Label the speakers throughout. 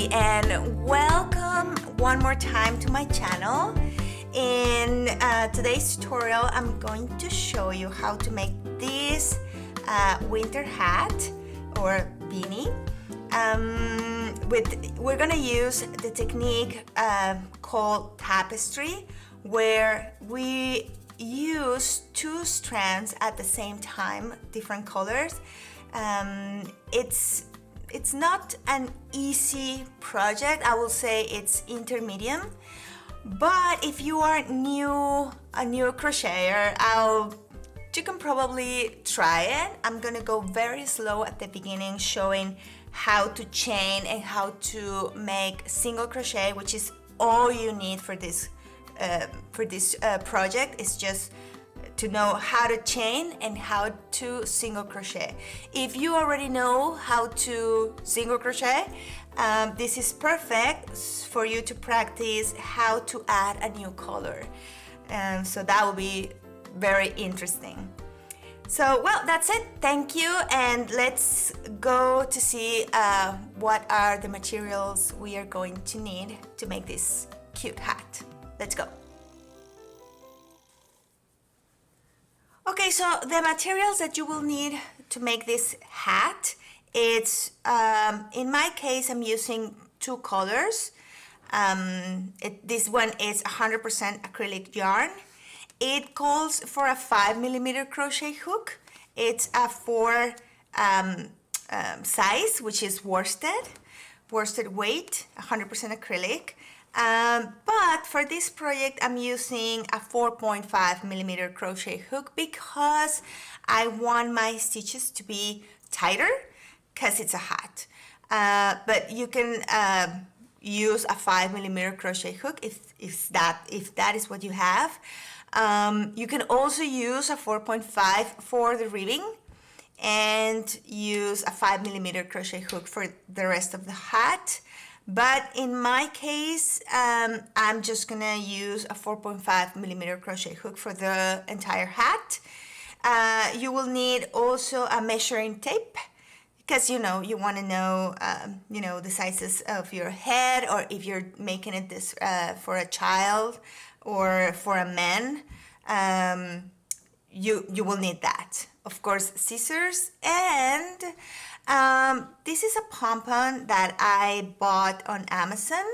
Speaker 1: Hey, and welcome one more time to my channel. In today's tutorial, I'm going to show you how to make this winter hat or beanie. We're gonna use the technique called Tapestry, where we use two strands at the same time, different colors. It's not an easy project. I will say it's intermediate. But if you are a new crocheter, you can probably try it. I'm gonna go very slow at the beginning, showing how to chain and how to make single crochet, which is all you need for this project. Is just to know how to chain and how to single crochet. If you already know how to single crochet, this is perfect for you to practice how to add a new color. So that will be very interesting. So, well, that's it. Thank you. And let's go to see what are the materials we are going to need to make this cute hat. Let's go. Okay, so the materials that you will need to make this hat, it's, in my case, I'm using two colors. This one is 100% acrylic yarn. It calls for a 5mm crochet hook. It's a 4 size, which is worsted weight, 100% acrylic. But for this project, I'm using a 4.5mm crochet hook because I want my stitches to be tighter because it's a hat. But you can use a 5mm crochet hook if that is what you have. You can also use a 4.5 for the ribbing and use a 5mm crochet hook for the rest of the hat. But in my case, I'm just gonna use a 4.5mm crochet hook for the entire hat. You will need also a measuring tape because you want to know the sizes of your head, or if you're making it this for a child or for a man, you will need that. Of course, scissors, and this is a pom-pom that I bought on Amazon.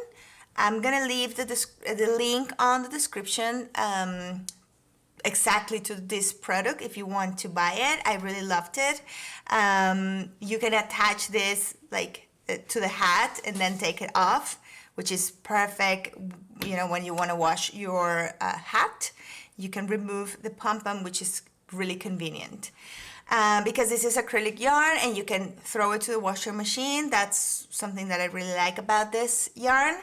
Speaker 1: I'm gonna leave the link on the description exactly to this product if you want to buy it. I really loved it. You can attach this to the hat and then take it off, which is perfect. When you want to wash your hat, you can remove the pom-pom, which is really convenient. Because this is acrylic yarn and you can throw it to the washer machine. That's something that I really like about this yarn.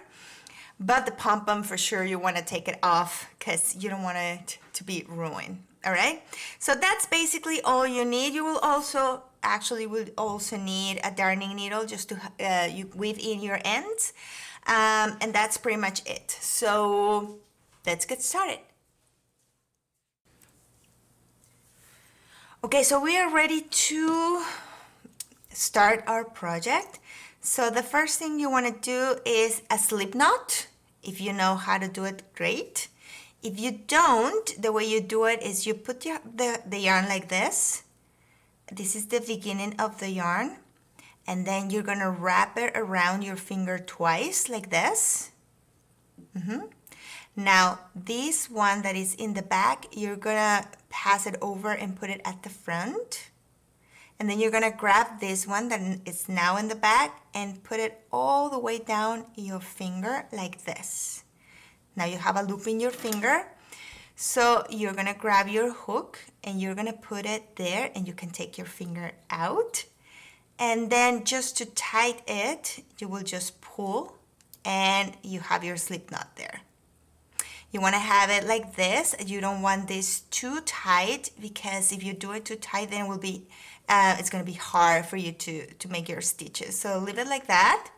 Speaker 1: But the pom-pom, for sure, you want to take it off because you don't want it to be ruined. All right, so that's basically all you need. You will also need a darning needle just to you weave in your ends, and that's pretty much it. So let's get started. Okay, so we are ready to start our project. So the first thing you want to do is a slip knot. If you know how to do it, great. If you don't, the way you do it is you put the yarn like this. This is the beginning of the yarn. And then you're going to wrap it around your finger twice like this. Now, this one that is in the back, you're gonna pass it over and put it at the front. And then you're gonna grab this one that is now in the back and put it all the way down your finger like this. Now you have a loop in your finger. So you're gonna grab your hook and you're gonna put it there, and you can take your finger out. And then just to tighten it, you will just pull and you have your slip knot there. You want to have it like this. You don't want this too tight, because if you do it too tight, then it will be it's going to be hard for you to make your stitches. So leave it like that.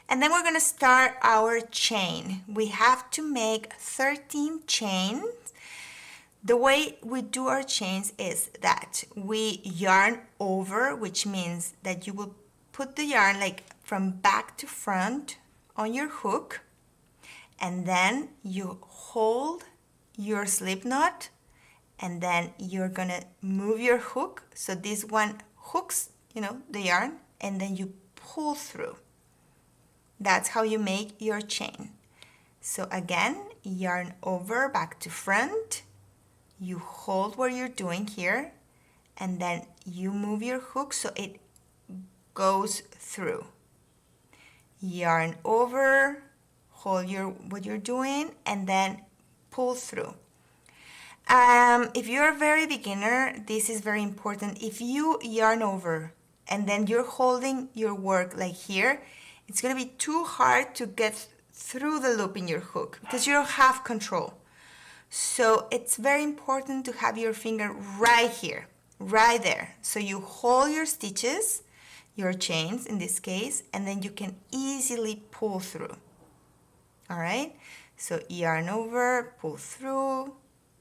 Speaker 1: And then we're going to start our chain. We have to make 13 chains. The way we do our chains is that we yarn over, which means that you will put the yarn like from back to front on your hook, and then you hold your slip knot, and then you're gonna move your hook so this one hooks, you know, the yarn, and then you pull through. That's how you make your chain. So again, yarn over, back to front, you hold what you're doing here, and then you move your hook so it goes through. Yarn over, hold what you're doing, and then pull through. If you're a very beginner, this is very important. If you yarn over and then you're holding your work like here, it's going to be too hard to get through the loop in your hook because you don't have control. So it's very important to have your finger right here, right there. So you hold your stitches, your chains in this case, and then you can easily pull through. All right, so yarn over, pull through,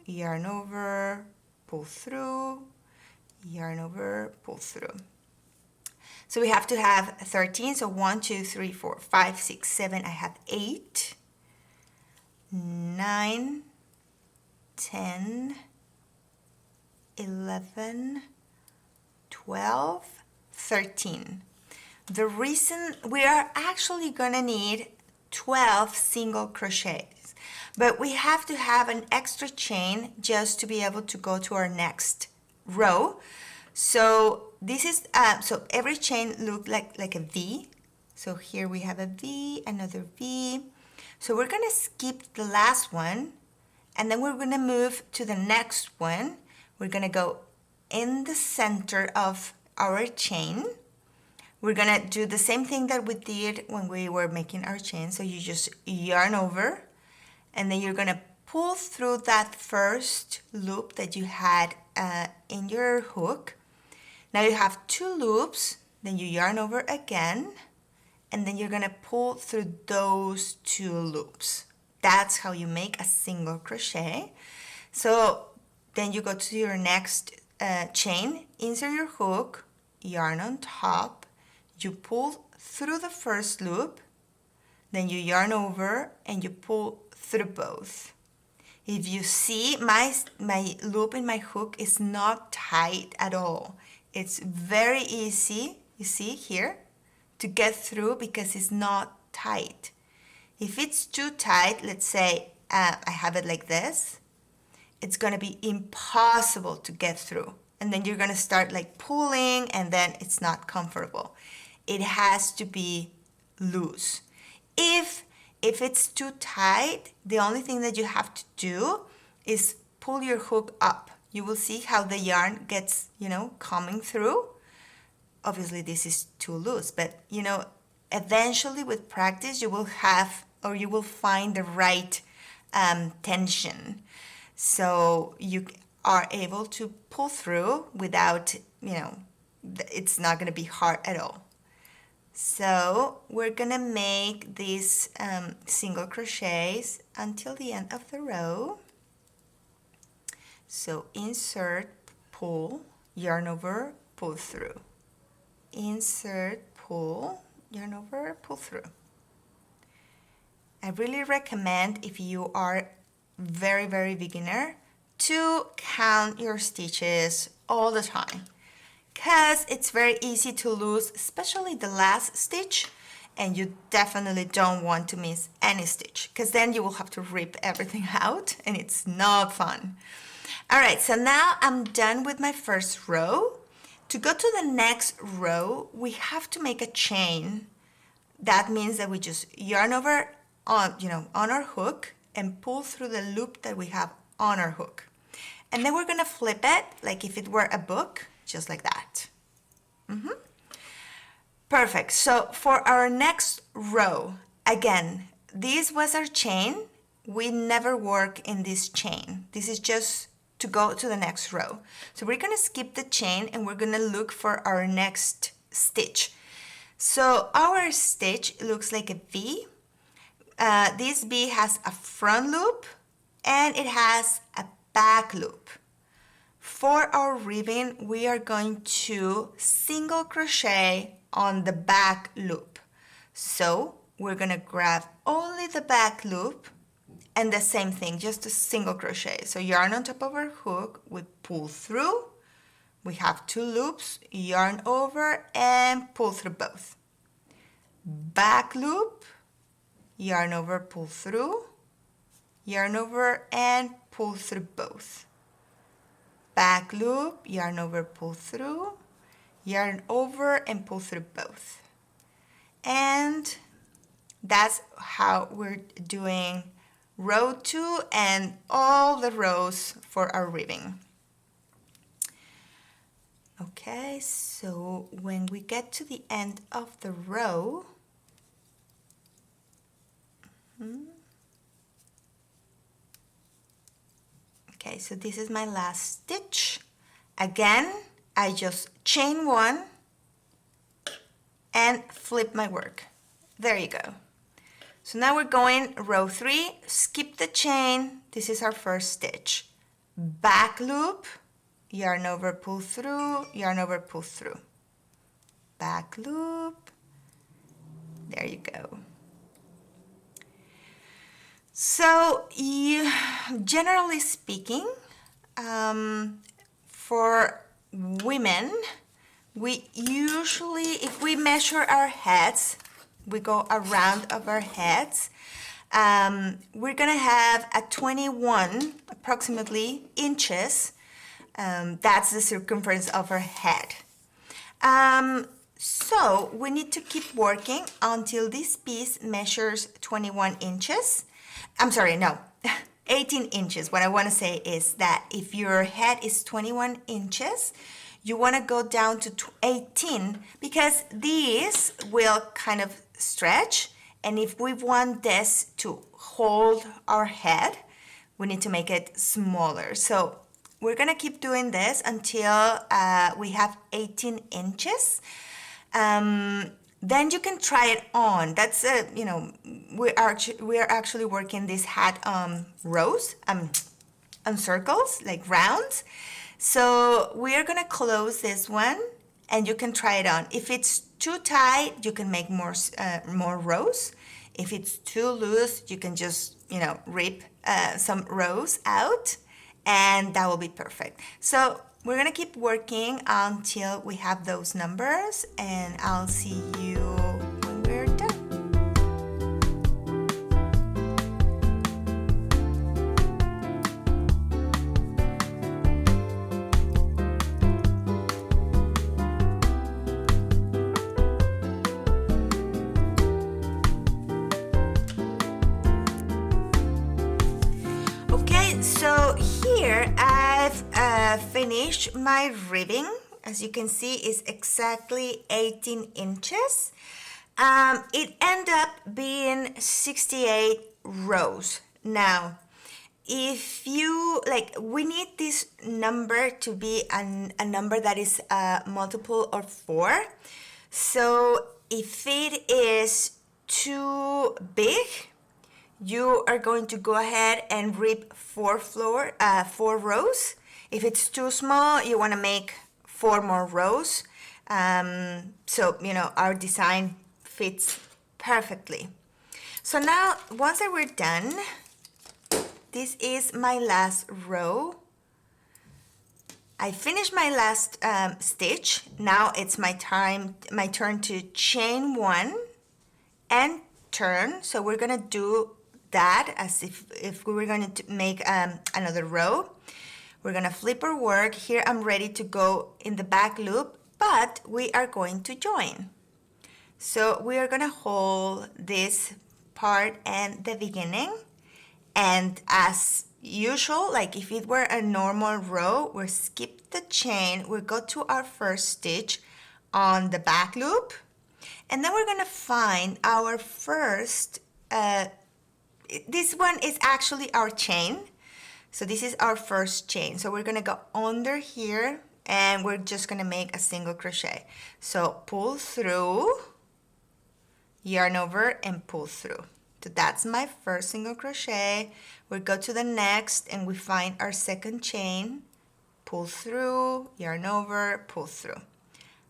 Speaker 1: yarn over, pull through, yarn over, pull through. So we have to have 13, so 1, 2, 3, 4, 5, 6, 7, I have 8, 9, 10, 11, 12, 13. The reason we are actually gonna need 12 single crochets, but we have to have an extra chain just to be able to go to our next row. So this is so every chain looked like a V. So here we have a V, another V. So we're gonna skip the last one, and then we're gonna move to the next one. We're gonna go in the center of our chain. We're gonna do the same thing that we did when we were making our chain. So you just yarn over, and then you're gonna pull through that first loop that you had in your hook. Now you have 2 loops, then you yarn over again, and then you're gonna pull through those 2 loops. That's how you make a single crochet. So then you go to your next chain, insert your hook, yarn on top, you pull through the first loop, then you yarn over and you pull through both. If you see, my loop in my hook is not tight at all. It's very easy, you see here, to get through because it's not tight. If it's too tight, let's say I have it like this, it's gonna be impossible to get through. And then you're gonna start like pulling, and then it's not comfortable. It has to be loose. If it's too tight, the only thing that you have to do is pull your hook up. You will see how the yarn gets, you know, coming through. Obviously this is too loose, but you know, eventually with practice you will have, or you will find the right tension. So you are able to pull through without, you know, it's not gonna be hard at all. So we're gonna make these single crochets until the end of the row. So insert, pull, yarn over, pull through. Insert, pull, yarn over, pull through. I really recommend, if you are very, very beginner, to count your stitches all the time, because it's very easy to lose, especially the last stitch, and you definitely don't want to miss any stitch, because then you will have to rip everything out and it's not fun. All right, so now I'm done with my first row. To go to the next row, we have to make a chain. That means that we just yarn over on, you know, on our hook and pull through the loop that we have on our hook. And then we're gonna flip it like if it were a book, just like that. Perfect. So for our next row, again, this was our chain. We never work in this chain. This is just to go to the next row. So we're gonna skip the chain and we're gonna look for our next stitch. So our stitch looks like a V. This V has a front loop and it has a back loop. For our ribbing, we are going to single crochet on the back loop. So we're gonna grab only the back loop and the same thing, just a single crochet. So yarn on top of our hook, we pull through, we have 2 loops, yarn over and pull through both. Back loop, yarn over, pull through, yarn over and pull through both. Back loop, yarn over, pull through, yarn over and pull through both. And that's how we're doing row 2 and all the rows for our ribbing. Okay, so when we get to the end of the row, okay, so this is my last stitch. Again, I just chain 1 and flip my work. There you go. So now we're going row 3, skip the chain. This is our first stitch. Back loop, yarn over, pull through, yarn over, pull through. Back loop. There you go. So generally speaking, for women, we usually, if we measure our heads, we go around of our heads, we're gonna have a 21 approximately inches. That's the circumference of our head. So we need to keep working until this piece measures 21 inches. I'm sorry, no, 18 inches. What I want to say is that if your head is 21 inches, you want to go down to 18 because these will kind of stretch. And if we want this to hold our head, we need to make it smaller. So we're going to keep doing this until we have 18 inches. Then you can try it on. That's we are actually working this hat rows on circles, like rounds. So we are gonna close this one, and you can try it on. If it's too tight, you can make more rows. If it's too loose, you can just rip some rows out, and that will be perfect. So we're gonna keep working until we have those numbers, and I'll see you when we're done. Okay, so here I've finished my ribbing. As you can see, it's exactly 18 inches. It ended up being 68 rows. Now, if you we need this number to be a number that is a multiple of 4. So if it is too big, you are going to go ahead and rip 4 rows. If it's too small, you want to make 4 more rows. So, our design fits perfectly. So now, once that we're done, this is my last row. I finished my last stitch. Now it's my turn to chain 1 and turn. So we're gonna do that as if we were going to make another row. We're gonna flip our work. Here I'm ready to go in the back loop, but we are going to join. So we are gonna hold this part and the beginning, and as usual, like if it were a normal row, we'll skip the chain, we'll go to our first stitch on the back loop, and then we're gonna find our first, this one is actually our chain. So this is our first chain. So we're gonna go under here and we're just gonna make a single crochet. So pull through, yarn over and pull through. So that's my first single crochet. We'll go to the next and we find our second chain, pull through, yarn over, pull through.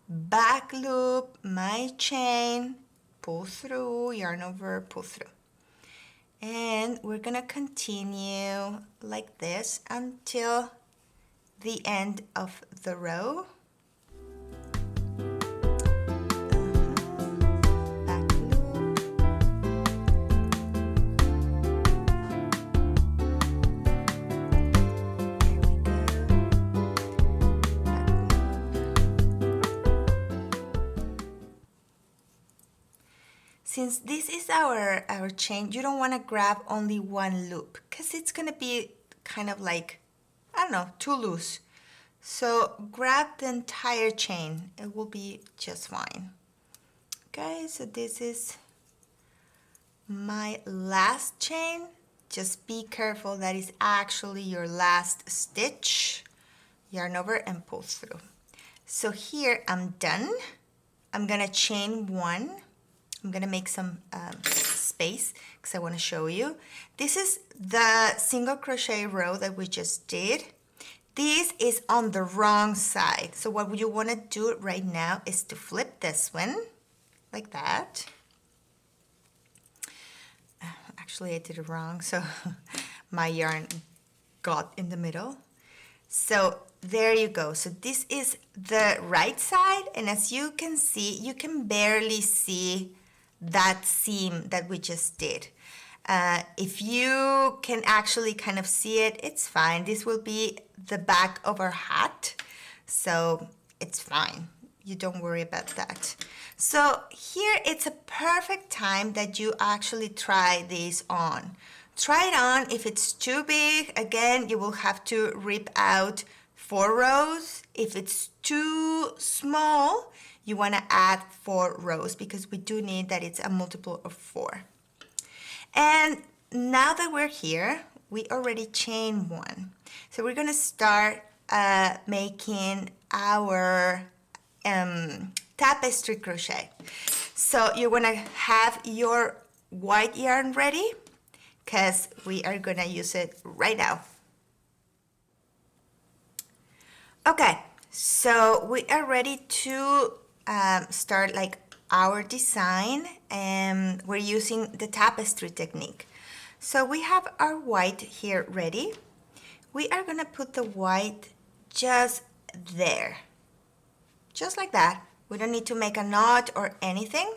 Speaker 1: Back loop, my chain, pull through, yarn over, pull through. And we're gonna continue like this until the end of the row. Back loop. There we go. Back loop. Since this is our chain, you don't want to grab only one loop because it's gonna be kind of like, I don't know, too loose. So grab the entire chain, it will be just fine. Okay, so this is my last chain. Just be careful that is actually your last stitch. Yarn over and pull through. So here I'm done. I'm gonna chain one. I'm gonna make some space because I want to show you. This is the single crochet row that we just did. This is on the wrong side. So what you want to do right now is to flip this one like that. Actually, I did it wrong, so my yarn got in the middle. So there you go. So this is the right side, and as you can see, you can barely see that seam that we just did. If you can actually kind of see it, it's fine. This will be the back of our hat, so it's fine. You don't worry about that. So here it's a perfect time that you actually try this on. Try it on. If it's too big, again, you will have to rip out 4 rows. If it's too small, you want to add 4 rows because we do need that it's a multiple of 4. And now that we're here, we already chain 1. So we're gonna start making our tapestry crochet. So you wanna have your white yarn ready because we are gonna use it right now. Okay, so we are ready to start like our design, and we're using the tapestry technique. So we have our white here ready. We are gonna put the white just there, just like that. We don't need to make a knot or anything.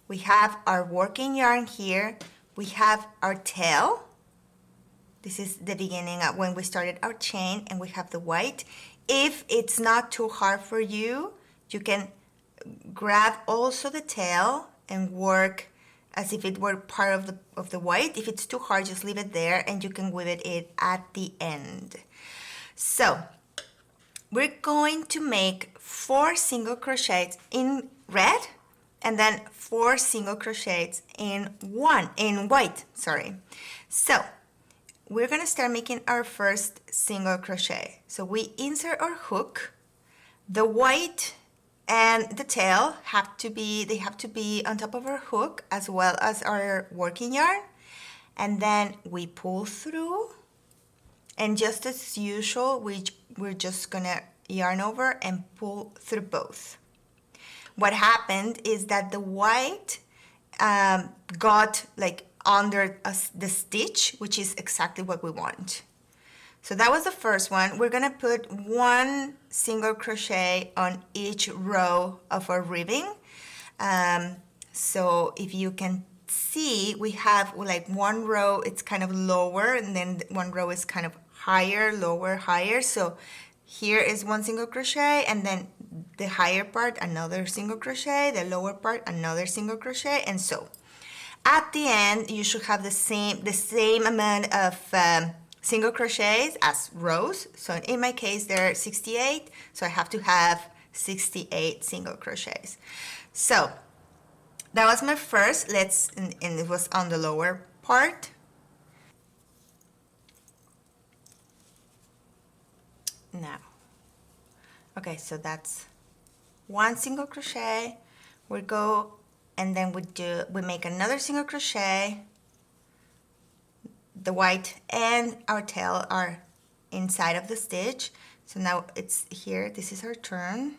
Speaker 1: We have our working yarn here. We have our tail. This is the beginning of when we started our chain, and we have the white. If it's not too hard for you, you can grab also the tail and work as if it were part of the white. If it's too hard, just leave it there and you can weave it at the end. So we're going to make 4 single crochets in red and then 4 single crochets in white, sorry. So we're gonna start making our first single crochet. So we insert our hook, the white and the tail have to be on top of our hook as well as our working yarn, and then we pull through, and just as usual we're just gonna yarn over and pull through both. What happened is that the white got like under the stitch, which is exactly what we want. So that was the first one. We're gonna put 1 single crochet on each row of our ribbing. So if you can see, we have like 1 row, it's kind of lower, and then 1 row is kind of higher, lower, higher. So here is 1 single crochet, and then the higher part, another single crochet, the lower part, another single crochet, and so. At the end, you should have the same amount of single crochets as rows. So in my case, there are 68, so I have to have 68 single crochets. So that was my first, and it was on the lower part. Now, okay, so that's 1 single crochet. We go, and then we make another single crochet. The white and our tail are inside of the stitch. So now it's here, this is our turn.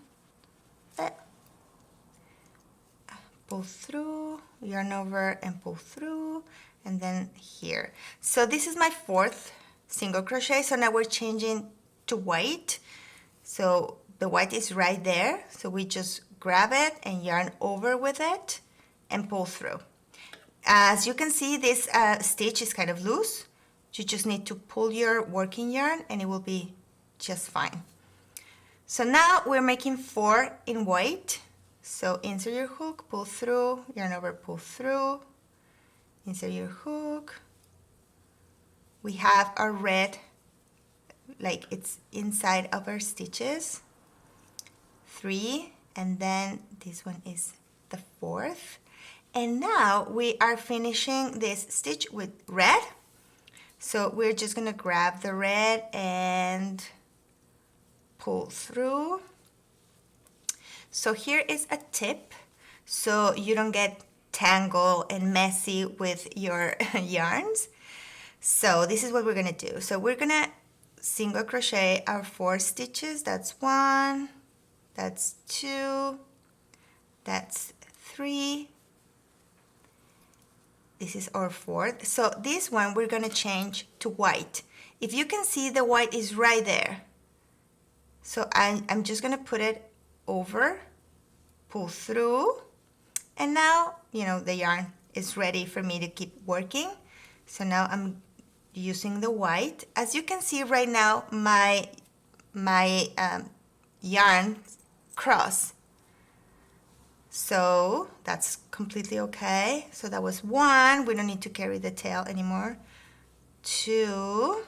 Speaker 1: Pull through, yarn over and pull through, and then here. So this is my 4th single crochet. So now we're changing to white. So the white is right there. So we just grab it and yarn over with it and pull through. As you can see, this stitch is kind of loose. You just need to pull your working yarn and it will be just fine. So now we're making 4 in white. So insert your hook, pull through, yarn over, pull through, insert your hook. We have our red, like it's inside of our stitches. 3, and then this one is the 4th. And now we are finishing this stitch with red. So we're just gonna grab the red and pull through. So here is a tip so you don't get tangled and messy with your yarns. So this is what we're gonna do. So we're gonna single crochet our 4 stitches. That's 1, that's 2, that's 3. This is our 4th. So this one we're gonna change to white. If you can see, the white is right there. So I'm just gonna put it over, pull through, and now, you know, the yarn is ready for me to keep working. So now I'm using the white. As you can see right now, my yarn cross. So that's completely okay. So that was 1, we don't need to carry the tail anymore. 2,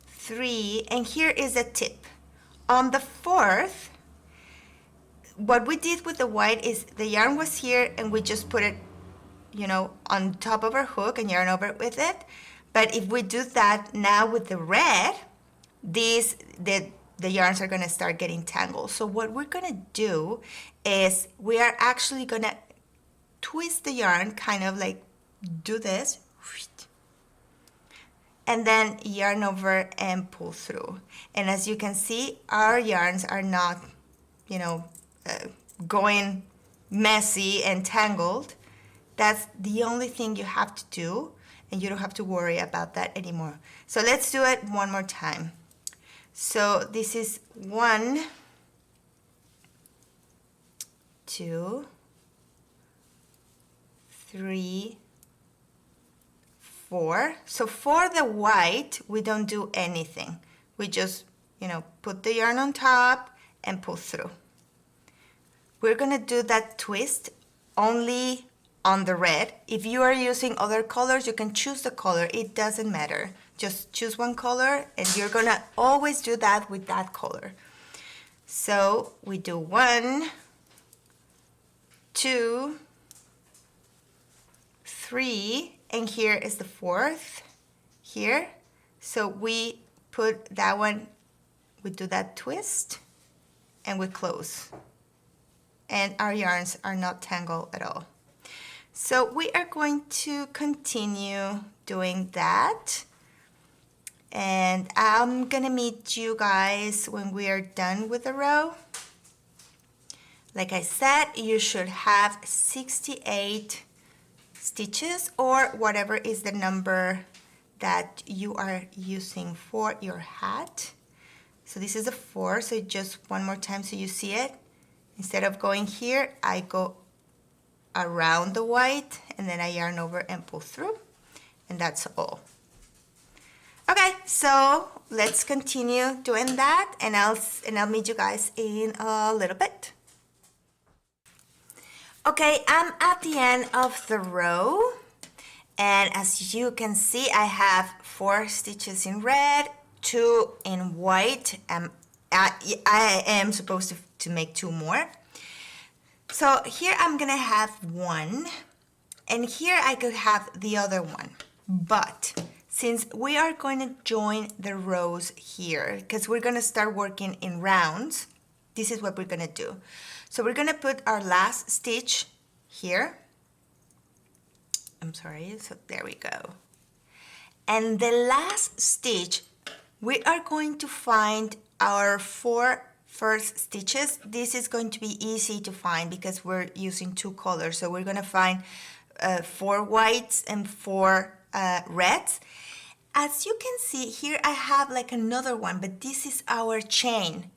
Speaker 1: 3, and here is a tip. On the 4th, what we did with the white is the yarn was here and we just put it, you know, on top of our hook and yarn over with it. But if we do that now with the red, the yarns are gonna start getting tangled. So what we're gonna do is we are actually gonna twist the yarn, kind of like do this, and then yarn over and pull through. And as you can see, our yarns are not, you know, going messy and tangled. That's the only thing you have to do, and you don't have to worry about that anymore. So let's do it one more time. So this is 1, 2, 3, 4. So for the white, we don't do anything. We just, you know, put the yarn on top and pull through. We're gonna do that twist only on the red. If you are using other colors, you can choose the color. It doesn't matter. Just choose one color and you're gonna always do that with that color. So we do 1, 2, 3, and here is the 4th here. So we put that one, we do that twist and we close. And our yarns are not tangled at all. So we are going to continue doing that. And I'm gonna meet you guys when we are done with the row. Like I said, you should have 68 stitches or whatever is the number that you are using for your hat. So this is a 4, so just one more time so you see it. Instead of going here, I go around the white and then I yarn over and pull through, and that's all. Okay, so let's continue doing that, and I'll meet you guys in a little bit. Okay, I'm at the end of the row, and as you can see, I have 4 stitches in red, 2 in white. I am supposed to make 2 more. So here I'm gonna have 1, and here I could have the other one. But since we are going to join the rows here, because we're gonna start working in rounds, this is what we're gonna do. So we're gonna put our last stitch here. I'm sorry, so there we go. And the last stitch We are going to find our 4 first stitches. This is going to be easy to find because we're using 2 colors. So we're going to find 4 whites and 4 reds. As you can see here, I have like another one, but this is our chain.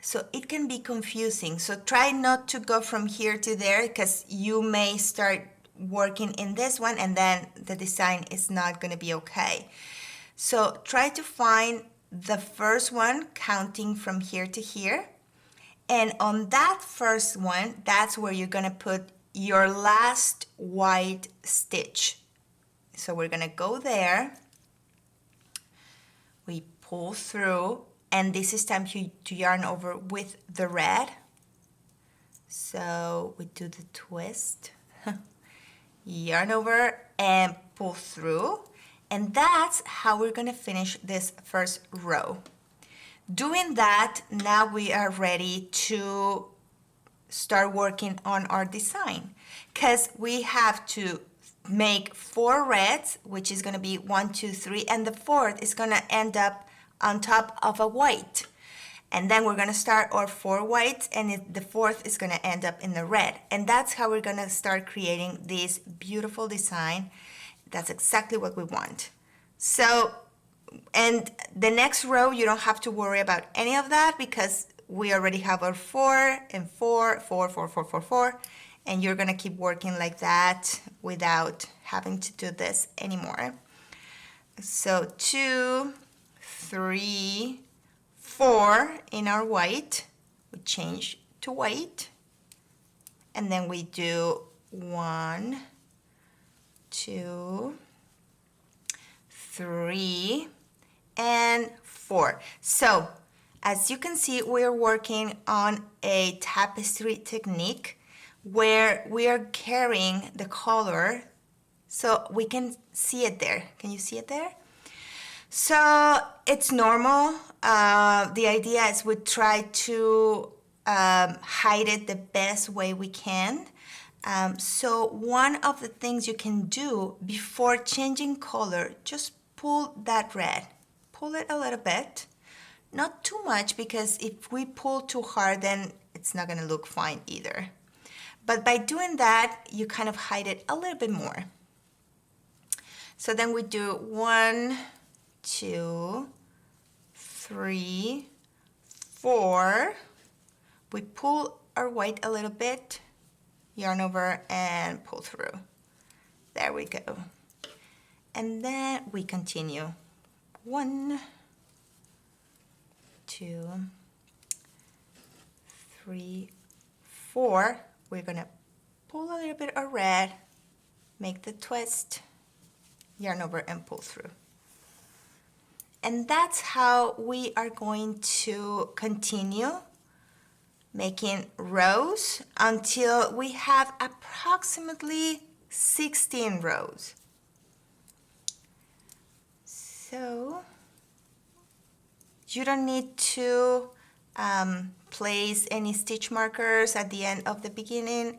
Speaker 1: So it can be confusing. So try not to go from here to there because you may start working in this one and then the design is not going to be okay. So try to find the first one counting from here to here. And on that first one, that's where you're going to put your last white stitch. So we're going to go there. We pull through, and this is time to yarn over with the red. So we do the twist, yarn over and pull through. And that's how we're gonna finish this first row. Doing that, now we are ready to start working on our design because we have to make 4 reds, which is going to be 1, 2, 3, and the 4th is going to end up on top of a white. And then we're going to start our 4 whites, and the 4th is going to end up in the red. And that's how we're going to start creating this beautiful design. That's exactly what we want. So, and the next row, you don't have to worry about any of that because we already have our 4 and 4, 4, 4, 4, 4, 4. And you're gonna keep working like that without having to do this anymore. So 2, 3, 4 in our white. We change to white. And then we do 1, 2, 3, and 4. So as you can see, we're working on a tapestry technique where we are carrying the color so we can see it there. Can you see it there? So it's normal. The idea is we try to hide it the best way we can. So one of the things you can do before changing color, just pull that red. Pull it a little bit. Not too much because if we pull too hard, then it's not gonna look fine either. But by doing that, you kind of hide it a little bit more. So then we do 1, 2, 3, 4. We pull our white a little bit, yarn over and pull through. There we go. And then we continue. 1, 2, 3, 4. We're gonna pull a little bit of red, make the twist, yarn over and pull through. And that's how we are going to continue making rows until we have approximately 16 rows. So you don't need to place any stitch markers at the end of the beginning,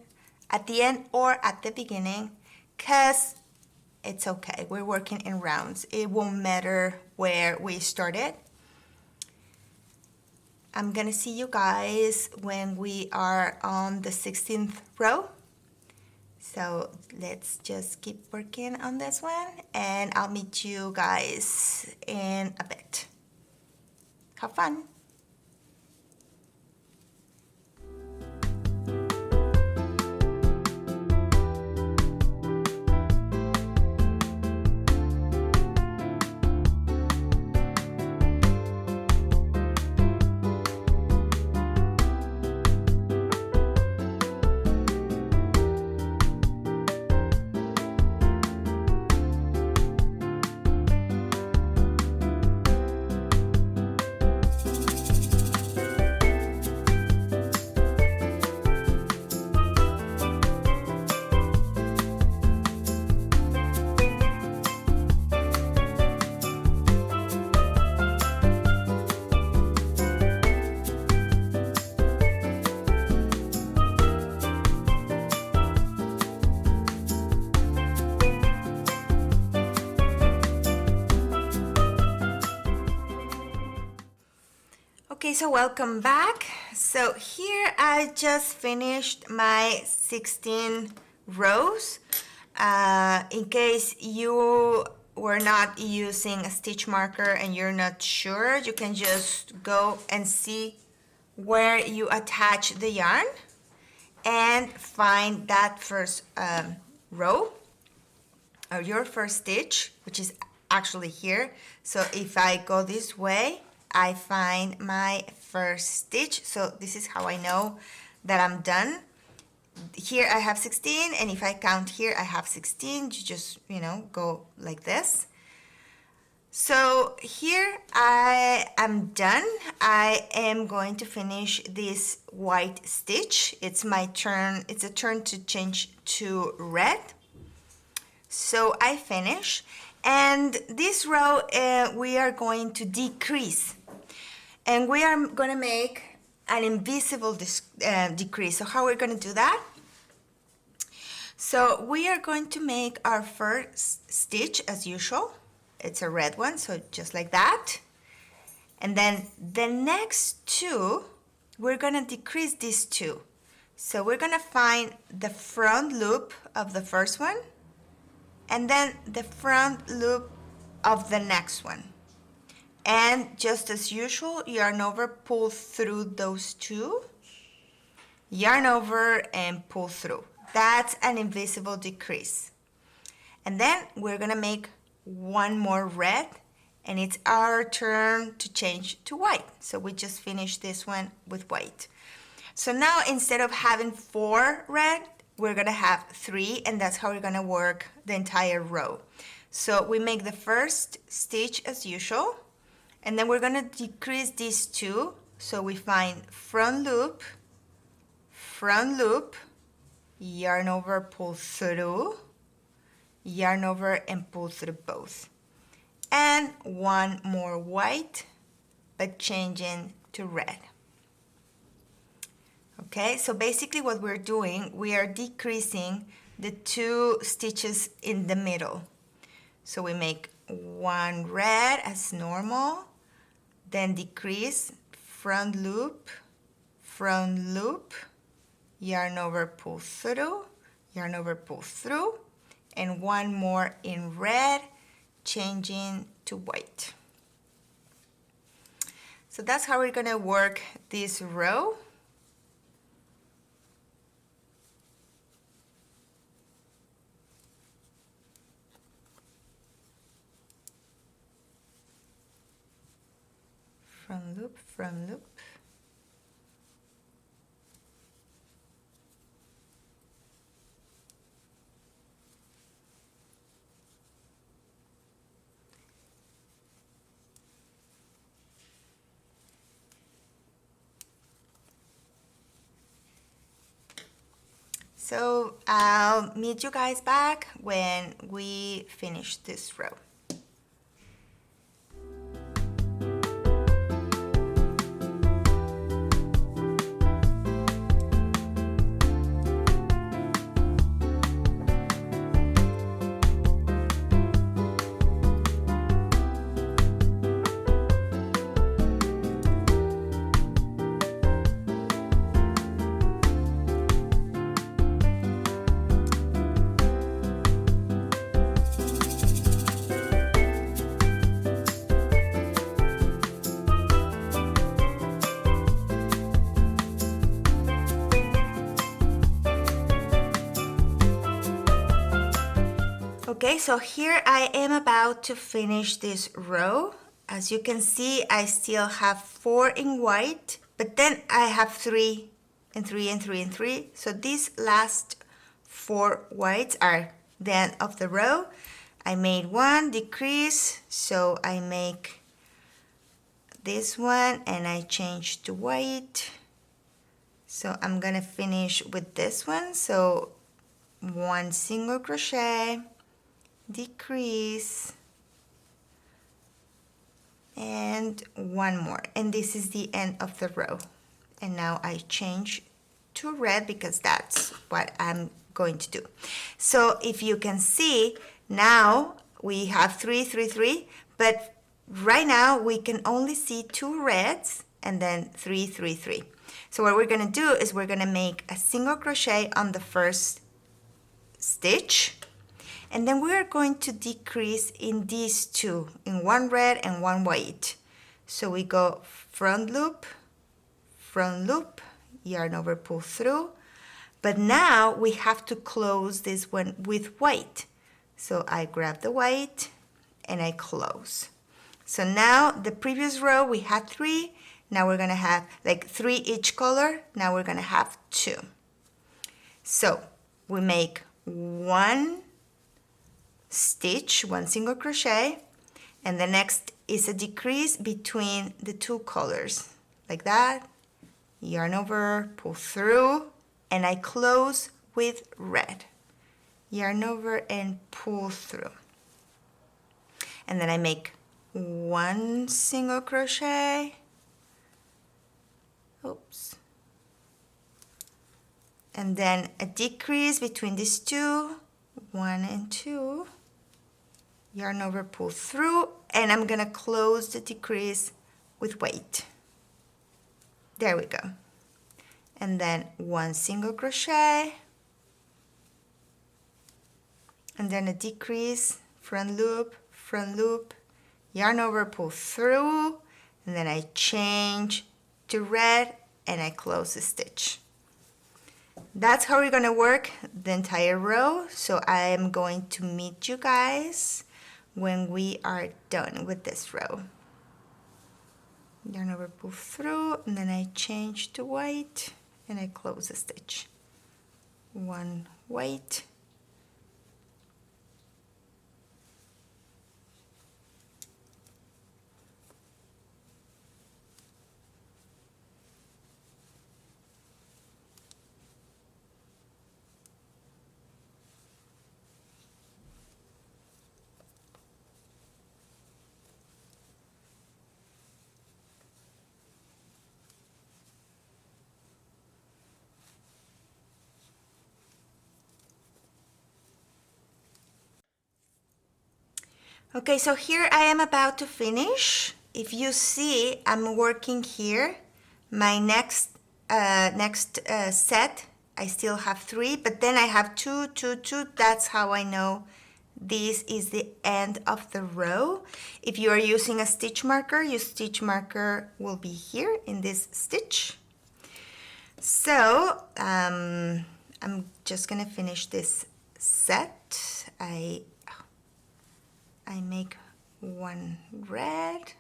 Speaker 1: at the end or at the beginning, because it's okay. We're working in rounds. It won't matter where we started. I'm gonna see you guys when we are on the 16th row. So let's just keep working on this one and I'll meet you guys in a bit. Have fun. so welcome back. So here I just finished my 16 rows. In case you were not using a stitch marker and you're not sure, you can just go and see where you attach the yarn and find that first row or your first stitch, which is actually here. So if I go this way, I find my first stitch. So this is how I know that I'm done. Here I have 16, and if I count here, I have 16. You just, go like this. So here I am done. I am going to finish this white stitch. It's my turn. It's a turn to change to red. So I finish, and this row we are going to decrease, and we are going to make an invisible decrease. So how we're going to do that? So we are going to make our first stitch as usual. It's a red one, so just like that. And then the next two, we're going to decrease these two. So we're going to find the front loop of the first one, and then the front loop of the next one. And just as usual, yarn over, pull through those two, yarn over and pull through. That's an invisible decrease. And then we're gonna make one more red, and it's our turn to change to white. So we just finished this one with white. So now instead of having 4 red, we're gonna have 3, and that's how we're gonna work the entire row. So we make the first stitch as usual, and then we're gonna decrease these two. So we find front loop, yarn over, pull through, yarn over and pull through both. And one more white, but changing to red. Okay, so basically what we're doing, we are decreasing the 2 stitches in the middle. So we make one red as normal, then decrease, front loop, yarn over, pull through, yarn over, pull through, and one more in red, changing to white. So that's how we're gonna work this row. Front loop. So I'll meet you guys back when we finish this row. Okay, so here I am about to finish this row. As you can see, I still have 4 in white, but then I have 3 and 3 and 3 and 3. So these last 4 whites are the end of the row. I made one decrease, so I make this one and I change to white. So I'm gonna finish with this one. So 1 single crochet, decrease, and one more, and this is the end of the row. And now I change to red because that's what I'm going to do. So if you can see, now we have 3, 3, 3, but right now we can only see 2 reds and then 3, 3, 3. So what we're going to do is we're going to make a single crochet on the first stitch, and then we are going to decrease in these two, in one red and one white. So we go front loop, yarn over, pull through, but now we have to close this one with white. So I grab the white and I close. So now the previous row we had 3, now we're gonna have like 3 each color, now we're gonna have 2. So we make 1 stitch, 1 single crochet, and the next is a decrease between the 2 colors, like that, yarn over, pull through, and I close with red. Yarn over and pull through. And then I make 1 single crochet, oops, and then a decrease between these 2, 1 and 2, yarn over, pull through, and I'm gonna close the decrease with weight. There we go. And then 1 single crochet, and then a decrease, front loop, yarn over, pull through, and then I change to red and I close the stitch. That's how we're gonna work the entire row. So I am going to meet you guys when we are done with this row. Yarn over, pull through, and then I change to white and I close the stitch. 1 white, okay, so here I am about to finish. If you see, I'm working here. My next set, I still have 3, but then I have 2, 2, 2. That's how I know this is the end of the row. If you are using a stitch marker, your stitch marker will be here in this stitch. So I'm just gonna finish this set. I make 1 red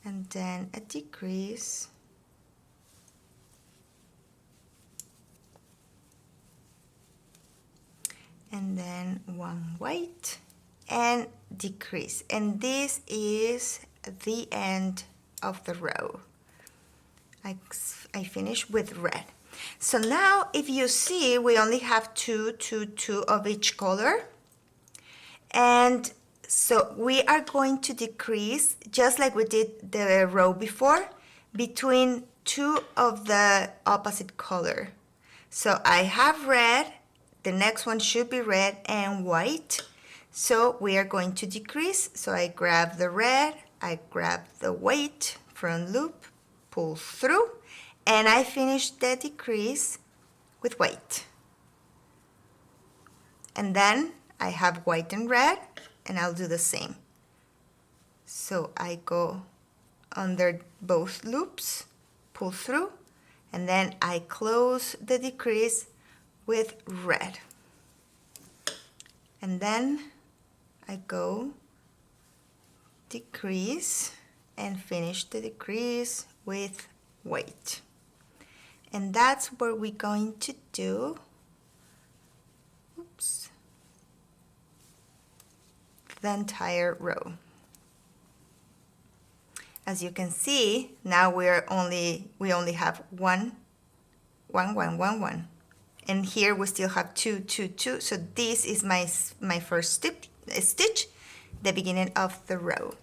Speaker 1: and then a decrease, and then 1 white and decrease, and this is the end of the row. I finish with red. So now if you see, we only have 2, 2, 2 of each color. And so we are going to decrease, just like we did the row before, between 2 of the opposite color. So I have red, the next one should be red and white. So we are going to decrease. So I grab the red, I grab the white, front loop, pull through, and I finish the decrease with white. And then I have white and red, and I'll do the same. So I go under both loops, pull through, and then I close the decrease with red. And then I go decrease and finish the decrease with white. And that's what we're going to do. Oops. The entire row. As you can see, now we only have 1, 1, 1, 1, 1, and here we still have 2, 2, 2. So this is my first stitch, the beginning of the row.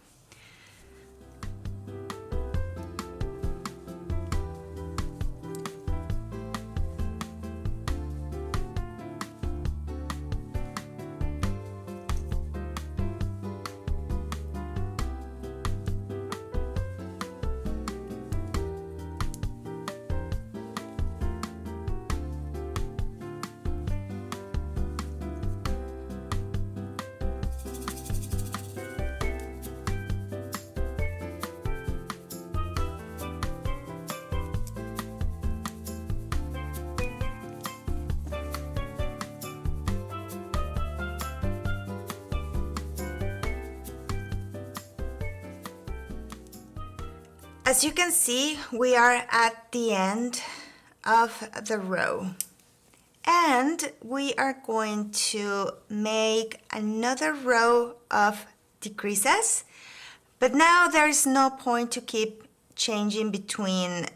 Speaker 1: As you can see, we are at the end of the row. And we are going to make another row of decreases, but now there's no point to keep changing between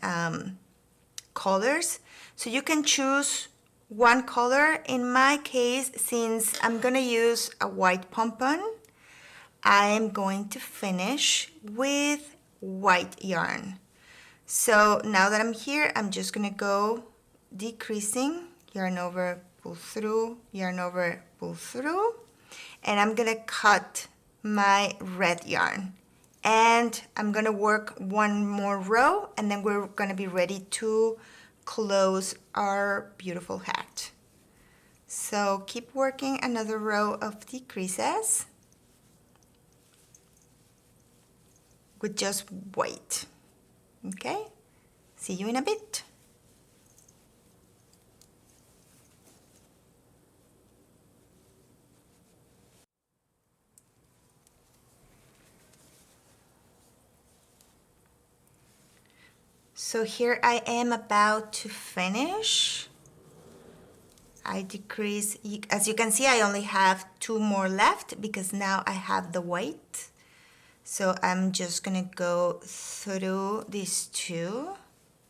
Speaker 1: colors. So you can choose one color. In my case, since I'm gonna use a white pompon, I am going to finish with white yarn. So now that I'm here, I'm just gonna go decreasing, yarn over, pull through, yarn over, pull through, and I'm gonna cut my red yarn. And I'm gonna work one more row, and then we're gonna be ready to close our beautiful hat. So keep working another row of decreases with just white. Okay, see you in a bit. So here I am about to finish. I decrease, as you can see, I only have 2 more left because now I have the white. So I'm just gonna go through these 2,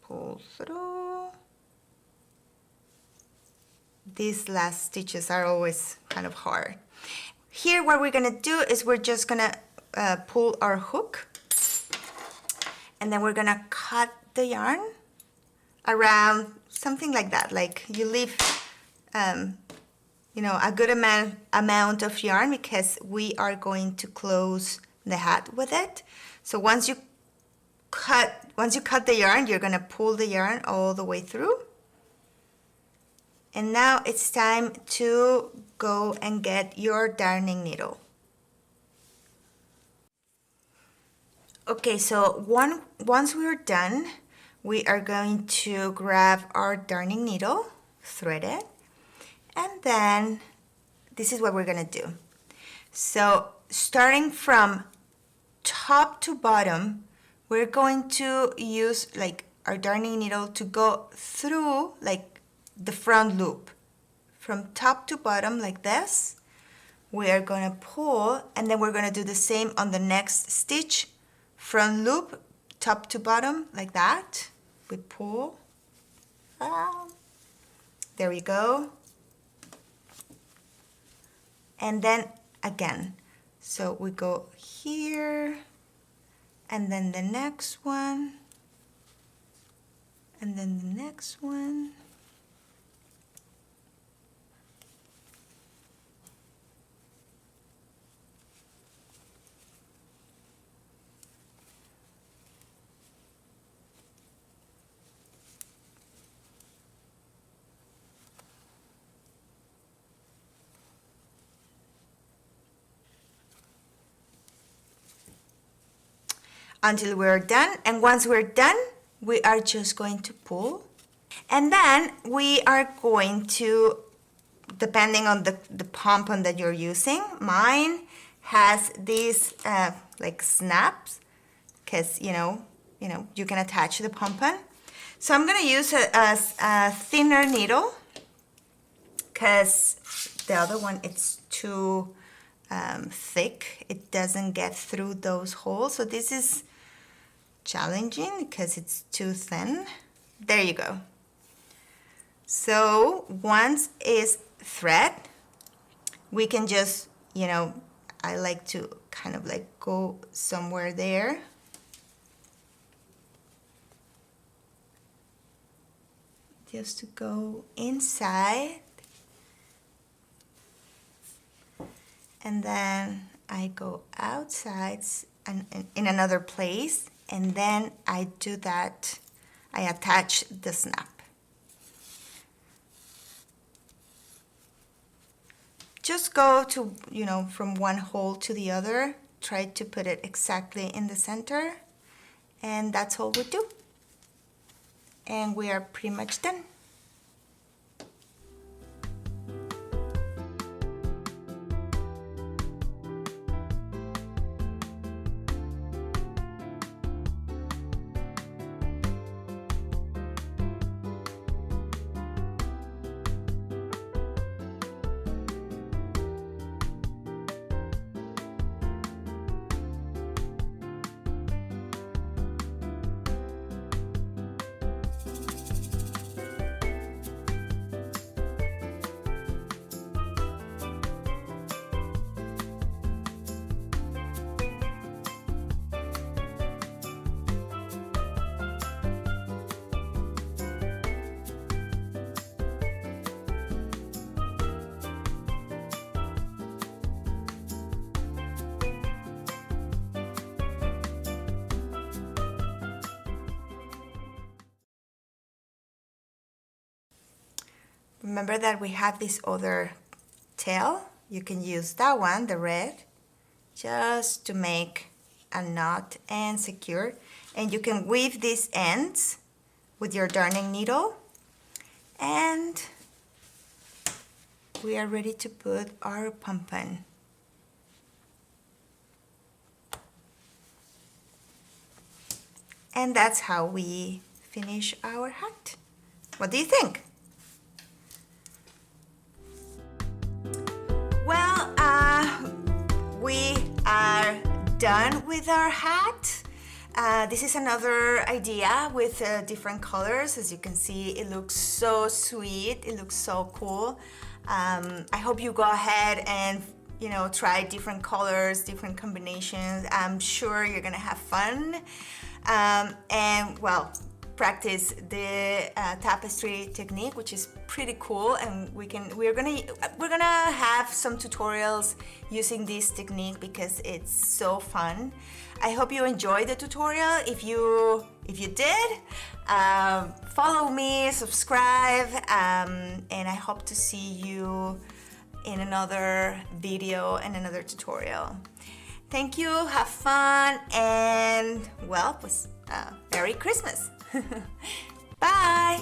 Speaker 1: pull through. These last stitches are always kind of hard. Here what we're gonna do is we're just gonna pull our hook, and then we're gonna cut the yarn around something like that. Like you leave you know, a good amount of yarn because we are going to close the hat with it. So once you cut the yarn, you're gonna pull the yarn all the way through. And now it's time to go and get your darning needle. Okay, so once we're done, we are going to grab our darning needle, thread it, and then this is what we're gonna do. So starting from top to bottom, we're going to use like our darning needle to go through like the front loop. From top to bottom like this, we are gonna pull, and then we're gonna do the same on the next stitch. Front loop, top to bottom like that. We pull. There we go. And then again. So we go here, and then the next one, and then the next one. Until we're done, and once we're done, we are just going to pull, and then we are going to, depending on the pompon that you're using, mine has these like snaps, because you know you can attach the pompon. So I'm gonna use a thinner needle because the other one it's too thick. It doesn't get through those holes. So this is challenging because it's too thin. There you go. So once it's thread, we can just, I like to kind of like go somewhere there. Just to go inside. And then I go outside and in another place, and then I do that, I attach the snap. Just go to, from one hole to the other, try to put it exactly in the center, and that's all we do. And we are pretty much done. Remember that we have this other tail. You can use that one, the red, just to make a knot and secure. And you can weave these ends with your darning needle. And we are ready to put our pompon. And that's how we finish our hat. What do you think? Well, we are done with our hat. This is another idea with different colors. As you can see, it looks so sweet. It looks so cool. I hope you go ahead and try different colors, different combinations. I'm sure you're gonna have fun. And well, practice the tapestry technique, which is pretty cool, and we're gonna have some tutorials using this technique because it's so fun. I hope you enjoyed the tutorial. If you did, follow me, subscribe, and I hope to see you in another video and another tutorial. Thank you, have fun, and well, Merry Christmas. Bye.